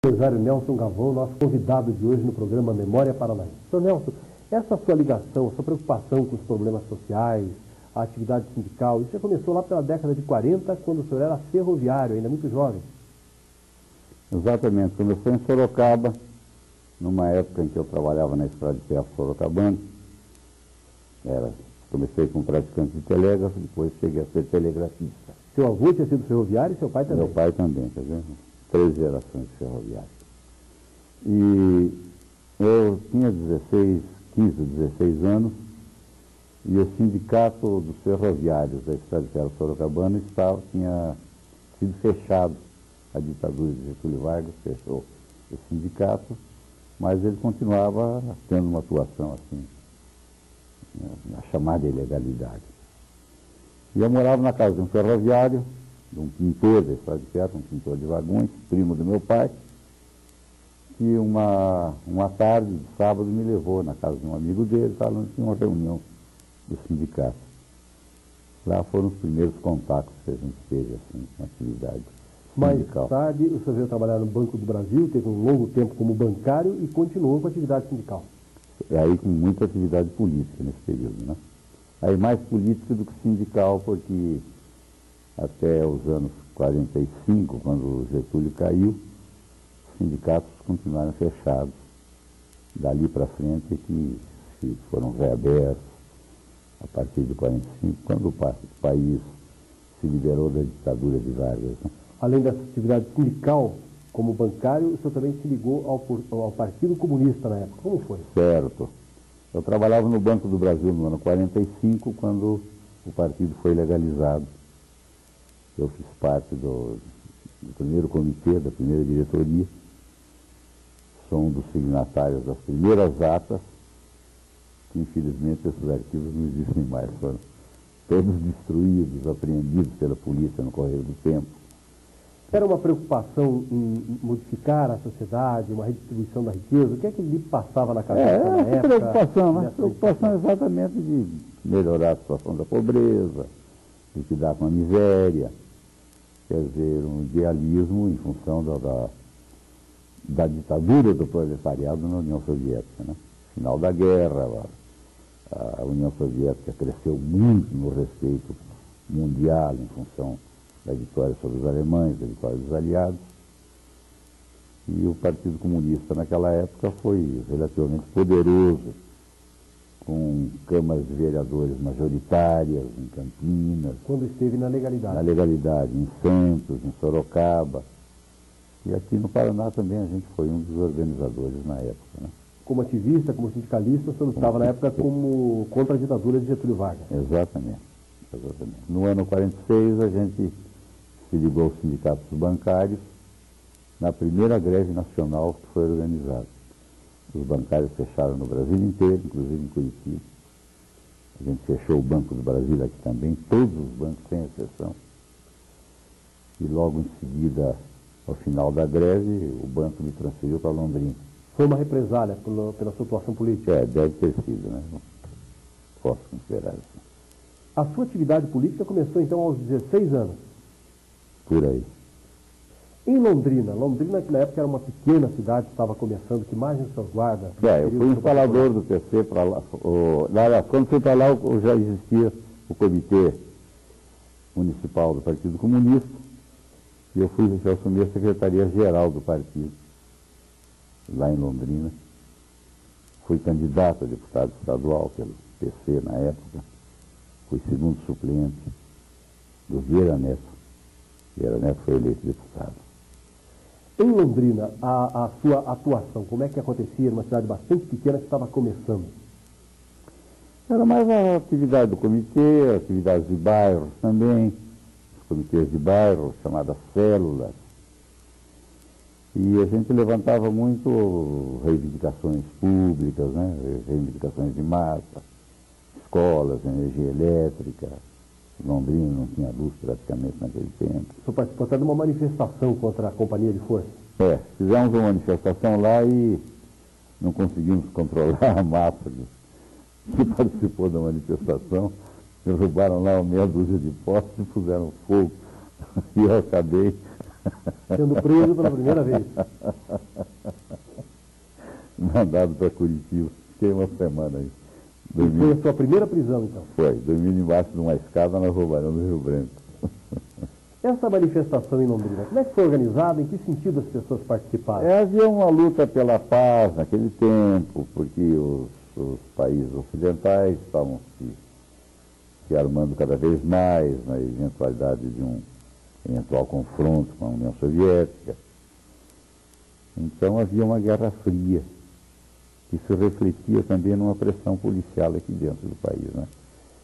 Empresário Nelson Galvão, nosso convidado de hoje no programa Memória Paranaense. Sr. Nelson, essa sua ligação, sua preocupação com os problemas sociais, a atividade sindical, isso já começou lá pela década de 40, quando o senhor era ferroviário, ainda muito jovem. Exatamente, começou em Sorocaba, numa época em que eu trabalhava na Estrada de Ferro Sorocabana. Comecei como praticante de telégrafo, depois cheguei a ser telegrafista. Seu avô tinha sido ferroviário e seu pai também? Meu pai também, quer dizer, 3 gerações de ferroviários. E eu tinha 15, 16 anos, e o sindicato dos ferroviários da Estrada de Ferro Sorocabana tinha sido fechado. A ditadura de Getúlio Vargas fechou o sindicato, mas ele continuava tendo uma atuação assim, na chamada ilegalidade. E eu morava na casa de um ferroviário, de um pintor da Estrada de Ferro, um pintor de vagões, primo do meu pai, que uma tarde de sábado me levou na casa de um amigo dele, onde tinha uma reunião do sindicato. Lá foram os primeiros contatos que a gente teve assim, com a atividade sindical. Mais tarde, o senhor veio trabalhar no Banco do Brasil, teve um longo tempo como bancário e continuou com a atividade sindical. E aí com muita atividade política nesse período, né? Aí mais política do que sindical, porque até os anos 45, quando o Getúlio caiu, os sindicatos continuaram fechados. Dali para frente é que foram reabertos a partir de 45, quando o país se liberou da ditadura de Vargas, né? Além dessa atividade sindical, como bancário, o senhor também se ligou ao Partido Comunista na época. Como foi? Certo. Eu trabalhava no Banco do Brasil no ano 45, quando o partido foi legalizado. Eu fiz parte do primeiro comitê, da primeira diretoria. Sou um dos signatários das primeiras atas, que infelizmente esses arquivos não existem mais. Foram todos destruídos, apreendidos pela polícia no correr do tempo. Era uma preocupação em modificar a sociedade, uma redistribuição da riqueza? O que é que lhe passava na cabeça na época? Preocupação exatamente de melhorar a situação da pobreza, liquidar com a miséria, quer dizer, um idealismo em função da ditadura do proletariado na União Soviética, né? Final da guerra, a União Soviética cresceu muito no respeito mundial em função da vitória sobre os alemães, da vitória dos aliados. E o Partido Comunista naquela época foi relativamente poderoso, com câmaras de vereadores majoritárias em Campinas. Quando esteve na legalidade? Na legalidade, em Santos, em Sorocaba. E aqui no Paraná também a gente foi um dos organizadores na época, né? Como ativista, como sindicalista, o senhor estava na época contra a ditadura de Getúlio Vargas? Exatamente. No ano 46 a gente se ligou aos sindicatos bancários na primeira greve nacional que foi organizada. Os bancários fecharam no Brasil inteiro, inclusive em Curitiba. A gente fechou o Banco do Brasil aqui também, todos os bancos, sem exceção. E logo em seguida, ao final da greve, o banco me transferiu para Londrina. Foi uma represália pela sua atuação política? Deve ter sido, né? Não posso considerar assim. A sua atividade política começou então aos 16 anos? Por aí. Em Londrina que na época era uma pequena cidade, estava começando, que margem o senhor guarda? Eu fui instalador do PC para lá. Quando fui para lá, já existia o Comitê Municipal do Partido Comunista, e eu assumi a Secretaria-Geral do partido, lá em Londrina. Fui candidato a deputado estadual pelo PC na época, fui segundo suplente do Vieira Neto. Vieira Neto foi eleito deputado. Em Londrina, a sua atuação, como é que acontecia numa cidade bastante pequena que estava começando? Era mais a atividade do comitê, atividades de bairros também, os comitês de bairro, chamadas células. E a gente levantava muito reivindicações públicas, né? Reivindicações de massa, escolas, energia elétrica. Londrina não tinha luz praticamente naquele tempo. O senhor participou até de uma manifestação contra a companhia de força? Fizemos uma manifestação lá e não conseguimos controlar a massa que participou da manifestação. Derrubaram lá uma meia dúzia de postes e puseram fogo. E eu acabei Sendo preso pela primeira vez. Mandado para Curitiba. Fiquei uma semana aí. E foi a sua primeira prisão, então? Foi, dormindo embaixo de uma escada na Rua Barão do Rio Branco. Essa manifestação em Londrina, como é que foi organizada? Em que sentido as pessoas participaram? Havia uma luta pela paz naquele tempo, porque os países ocidentais estavam se armando cada vez mais na eventualidade de um eventual confronto com a União Soviética. Então havia uma guerra fria, que se refletia também numa pressão policial aqui dentro do país, né?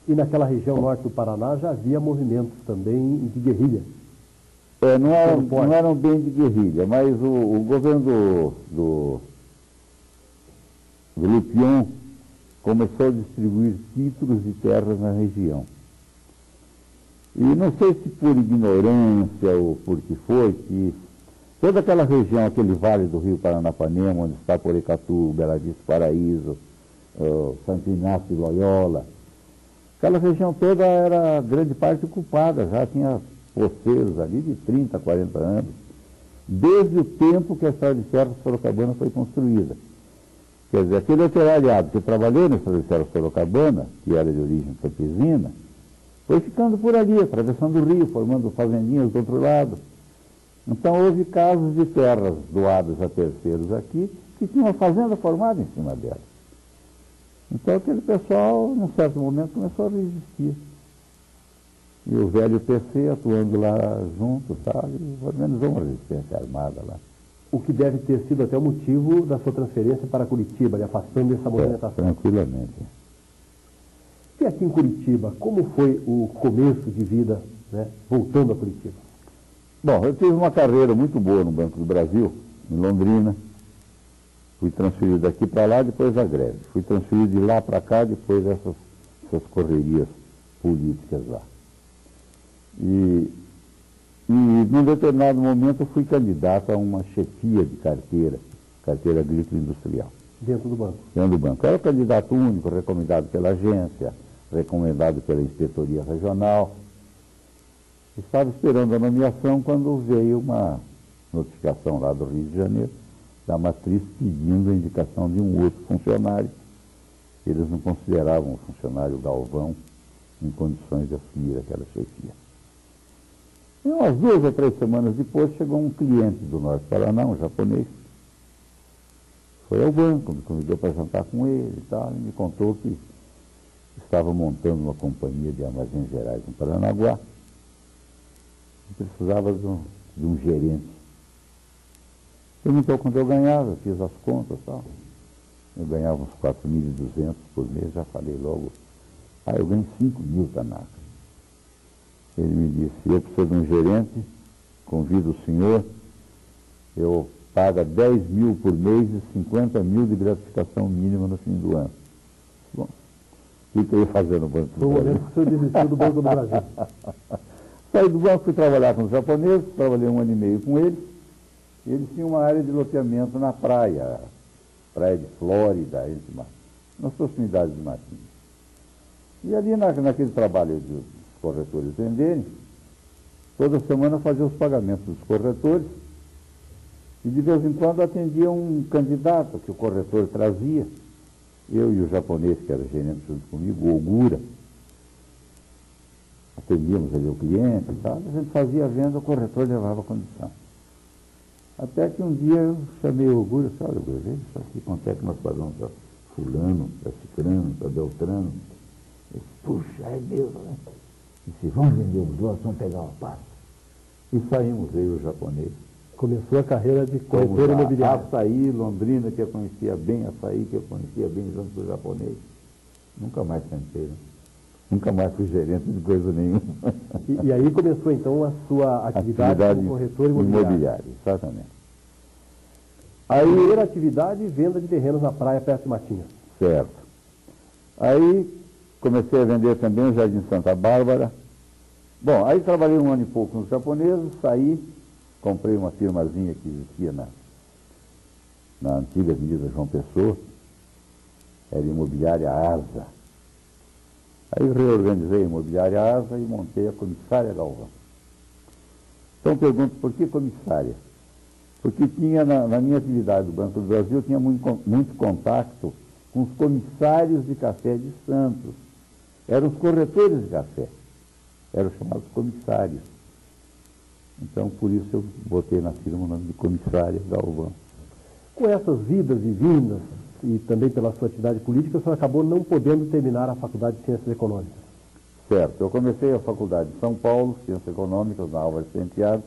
E naquela região norte do Paraná já havia movimentos também de guerrilha. Não eram bem de guerrilha, mas o governo do Lupion começou a distribuir títulos de terras na região. E não sei se por ignorância ou por que foi, que toda aquela região, aquele vale do rio Paranapanema, onde está Porecatu, Bela Vista, Paraíso, Santo Inácio de Loyola, aquela região toda era grande parte ocupada, já tinha poceiros ali de 30, 40 anos, desde o tempo que a estrada de ferro Sorocabana foi construída. Quer dizer, aquele operariado que trabalhou na estrada de ferro Sorocabana, que era de origem campesina, foi ficando por ali, atravessando o rio, formando fazendinhas do outro lado. Então houve casos de terras doadas a terceiros aqui, que tinham uma fazenda formada em cima delas. Então aquele pessoal, num certo momento, começou a resistir. E o velho PC atuando lá junto, sabe, organizou uma resistência armada lá. O que deve ter sido até o motivo da sua transferência para Curitiba, afastando essa movimentação. Tranquilamente. E aqui em Curitiba, como foi o começo de vida, né, voltando a Curitiba? Bom, eu tive uma carreira muito boa no Banco do Brasil, em Londrina. Fui transferido daqui para lá, depois da greve. Fui transferido de lá para cá, depois dessas correrias políticas lá. E num determinado momento eu fui candidato a uma chefia de carteira agrícola e industrial. Dentro do banco? Dentro do banco. Era o candidato único, recomendado pela agência, recomendado pela inspetoria regional. Estava esperando a nomeação quando veio uma notificação lá do Rio de Janeiro, da matriz pedindo a indicação de um outro funcionário. Eles não consideravam o funcionário Galvão em condições de assumir aquela chefia. E umas 2 ou 3 semanas depois chegou um cliente do Norte Paraná, um japonês. Foi ao banco, me convidou para jantar com ele e tal, e me contou que estava montando uma companhia de armazéns gerais em Paranaguá e precisava de um gerente. Perguntou quanto eu ganhava, fiz as contas e tal. Eu ganhava uns 4.200 por mês, já falei logo, eu ganho 5.000, Tanaka. Ele me disse, eu preciso de um gerente, convido o senhor, eu pago 10.000 por mês e 50.000 de gratificação mínima no fim do ano. Bom, o que eu ia fazer no Banco do Brasil? Foi o momento que o senhor desistiu do Banco do Brasil. Saí do banco, fui trabalhar com os japoneses, trabalhei 1 ano e meio com eles. Eles tinham uma área de loteamento na praia de Flórida, nas proximidades de Martins. E ali naquele trabalho dos corretores venderem, toda semana fazia os pagamentos dos corretores e de vez em quando atendia um candidato que o corretor trazia. Eu e o japonês, que era gerente junto comigo, o Ogura, atendíamos ali o cliente e tal, a gente fazia a venda, o corretor levava a condição. Até que um dia eu chamei o Ogura e disse, olha, Ogura, veja só aqui quanto é que nós pagamos para fulano, para cicrano, para beltrano. Eu disse, puxa, é mesmo, né? Disse, vamos vender os 2, vamos pegar uma parte. E saímos, eu e o japonês. Começou a carreira de corretor imobiliário. Açaí, Londrina, que eu conhecia bem, Açaí, que eu conhecia bem junto com o japonês. Nunca mais sentei, né? Nunca mais fui gerente de coisa nenhuma. E aí começou então a sua atividade como corretor imobiliário. Exatamente. A primeira atividade, venda de terrenos na praia perto de Matinhas. Certo. Aí comecei a vender também o Jardim Santa Bárbara. Bom, aí trabalhei 1 ano e pouco com os japoneses, saí, comprei uma firmazinha que existia na antiga Avenida João Pessoa, era Imobiliária Asa. Aí reorganizei a Imobiliária Asa e montei a Comissária Galvão. Então pergunto, por que comissária? Porque tinha, na minha atividade do Banco do Brasil, eu tinha muito contato com os comissários de café de Santos. Eram os corretores de café, eram chamados comissários. Então, por isso eu botei na firma o nome de comissária Galvão. Com essas idas e vindas, e também pela sua atividade política, o senhor acabou não podendo terminar a Faculdade de Ciências Econômicas. Certo, eu comecei a faculdade de São Paulo, Ciências Econômicas, na Álvares Penteado,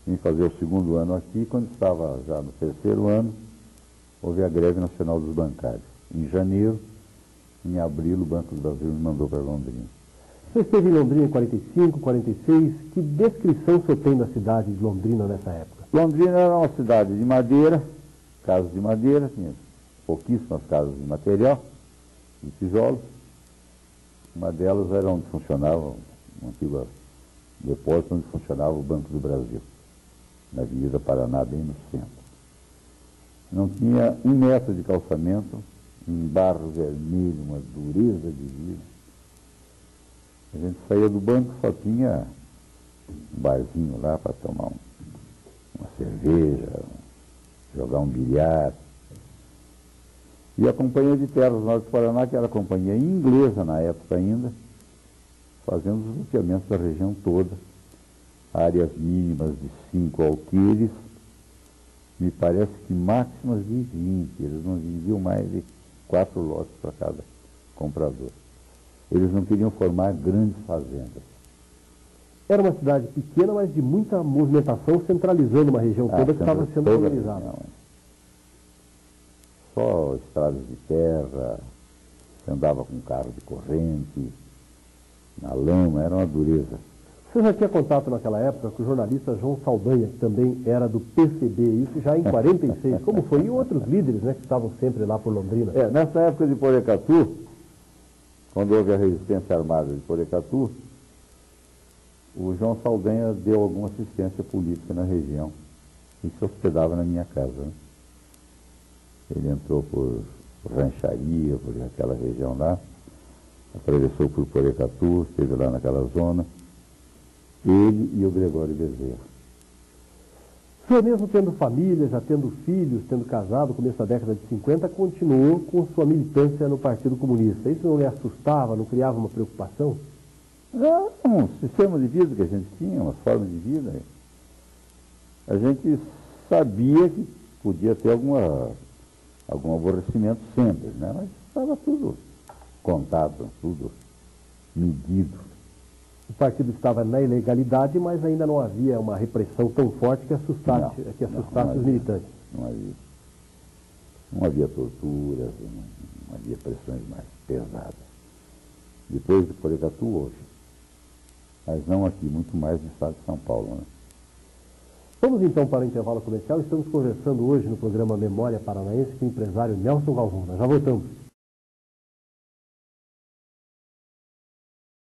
vim fazer o segundo ano aqui. Quando estava já no terceiro ano, houve a greve nacional dos bancários. Em janeiro, em abril, o Banco do Brasil me mandou para Londrina. Você esteve em Londrina em 45, 46, que descrição o senhor tem da cidade de Londrina nessa época? Londrina era uma cidade de madeira, casas de madeira, tinha pouquíssimas casas de material, de tijolos. Uma delas era onde funcionava, um antigo depósito onde funcionava o Banco do Brasil, na Avenida Paraná, bem no centro. Não tinha 1 metro de calçamento, um barro vermelho, uma dureza de vida. A gente saía do banco, só tinha um barzinho lá para tomar uma cerveja, jogar um bilhar. E a Companhia de Terras do Norte do Paraná, que era a companhia inglesa na época ainda, fazendo os loteamentos da região toda, áreas mínimas de 5 alqueires, me parece que máximas de 20, eles não vendiam mais de 4 lotes para cada comprador. Eles não queriam formar grandes fazendas. Era uma cidade pequena, mas de muita movimentação, centralizando uma região toda que estava sendo organizada. Só estradas de terra, você andava com carro de corrente, na lama, era uma dureza. Você já tinha contato naquela época com o jornalista João Saldanha, que também era do PCB, isso já em 46. Como foi? E outros líderes, né, que estavam sempre lá por Londrina? Nessa época de Porecatu, quando houve a resistência armada de Porecatu, o João Saldanha deu alguma assistência política na região e se hospedava na minha casa, né? Ele entrou por Rancharia, por aquela região lá, atravessou por Porecatu, esteve lá naquela zona, ele e o Gregório Bezerra. O senhor, mesmo tendo família, já tendo filhos, tendo casado no começo da década de 50, continuou com sua militância no Partido Comunista. Isso não lhe assustava, não criava uma preocupação? Não, um sistema de vida que a gente tinha, uma forma de vida. A gente sabia que podia ter algum aborrecimento sempre, né? Mas estava tudo contado, tudo medido. O partido estava na ilegalidade, mas ainda não havia uma repressão tão forte que assustasse os militantes. Não havia torturas, não havia pressões mais pesadas. Depois de Porecatu houve, mas não aqui, muito mais no estado de São Paulo, né? Vamos então para o intervalo comercial. Estamos conversando hoje no programa Memória Paranaense com o empresário Nelson Galvão. Nós já voltamos.